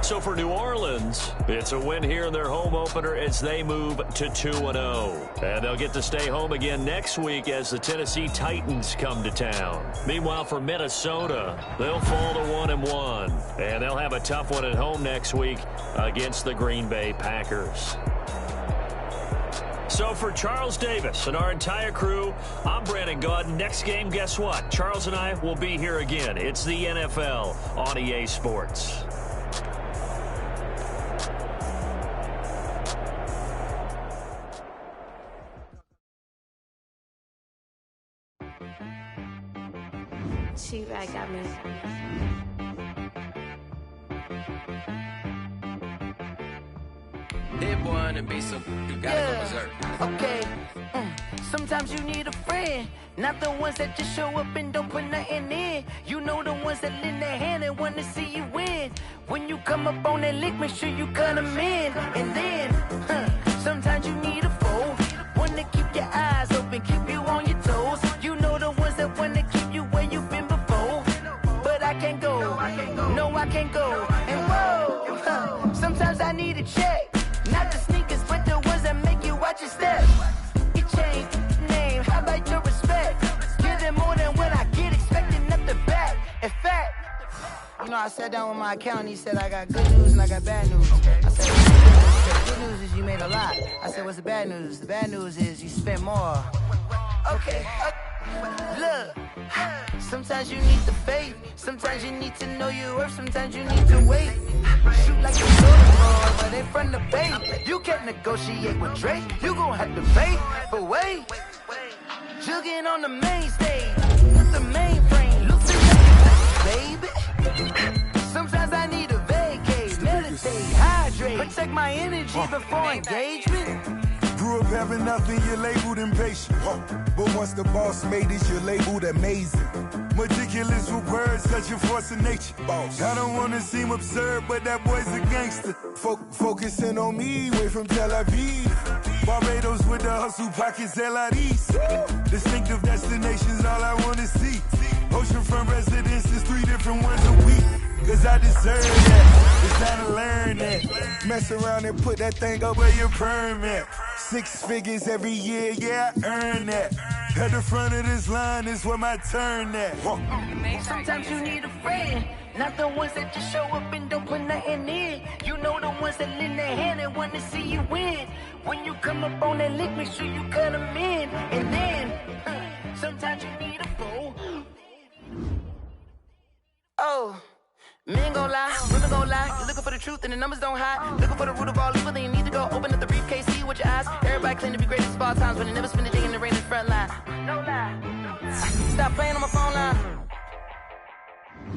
So for New Orleans, it's a win here in their home opener as they move to 2-0. And they'll get to stay home again next week as the Tennessee Titans come to town. Meanwhile, for Minnesota, they'll fall to 1-1. And they'll have a tough one at home next week against the Green Bay Packers. So for Charles Davis and our entire crew, I'm Brandon Gaudin. Next game, guess what? Charles and I will be here again. It's the NFL on EA Sports. She-Rag got me. Hit boy and be some, you gotta go berserk. Okay. Sometimes you need a friend, not the ones that just show up and don't put nothing in. You know the ones that lend their hand and want to see you win. When you come up on that lick, make sure you cut them in. And then, sometimes you need a foe, one to keep your eyes open, keep you on your toes. You know the ones that want to keep you where you've been before. But I can't go, no I can't go. And whoa, sometimes I need a check, not the sneakers, but the ones that make you watch your step. It changed name, how about your respect? Give them more than what I get, expecting up the back. In fact, you know, I sat down with my accountant, he said I got good news and I got bad news. I said, the good news is you made a lot. I said, what's the bad news? The bad news is you spent more. Okay, look, sometimes you need the faith, sometimes you need to know your worth, sometimes you need to wait. Shoot like a soda, but in front of bait. You can't negotiate with Drake, you gon' have to pay. But wait, jugging on the main stage, with the mainframe, looking like baby. Sometimes I need a vacate, meditate, hydrate, protect my energy before engagement. Grew up having nothing, you're labeled impatient. But once the boss made it, you're labeled amazing. Meticulous with words, such a force of nature. I don't wanna seem absurd, but that boy's a gangster. Focusing on me, way from Tel Aviv. Barbados with the hustle pockets, LIDs. Distinctive destinations, all I wanna see. Oceanfront residences, 3 different ones a week. Cause I deserve that, it's time to learn that. Mess around and put that thing up where your permit. 6 figures every year, yeah, I earn that. At the front of this line is where my turn at. Sometimes you need a friend, not the ones that just show up and don't put nothing in. You know the ones that lend their hand and want to see you win. When you come up on that lick, make sure you cut them in. And then, sometimes you need a foe. Oh. Men gon' lie, women gon' lie. You're looking for the truth and the numbers don't hide. Looking for the root of all evil, then you need to go open up the briefcase, see with your eyes. Everybody claim to be greatest of all times, but they never spend a day in the rain in the front line. No lie. Stop playing on my phone line.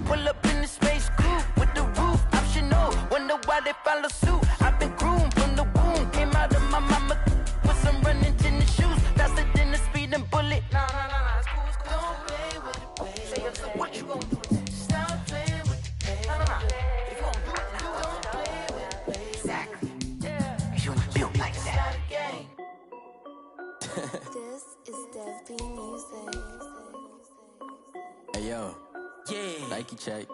Pull up in the space coupe with the roof optional. Wonder why they follow suit. I've been groomed from the womb. Came out of my mama with some running tennis shoes. Faster than the speeding bullet. No, it's cool, it's cool. Don't play with it, baby. So what you gon' do? This is Dev B Music. Hey yo, yeah, Nike check.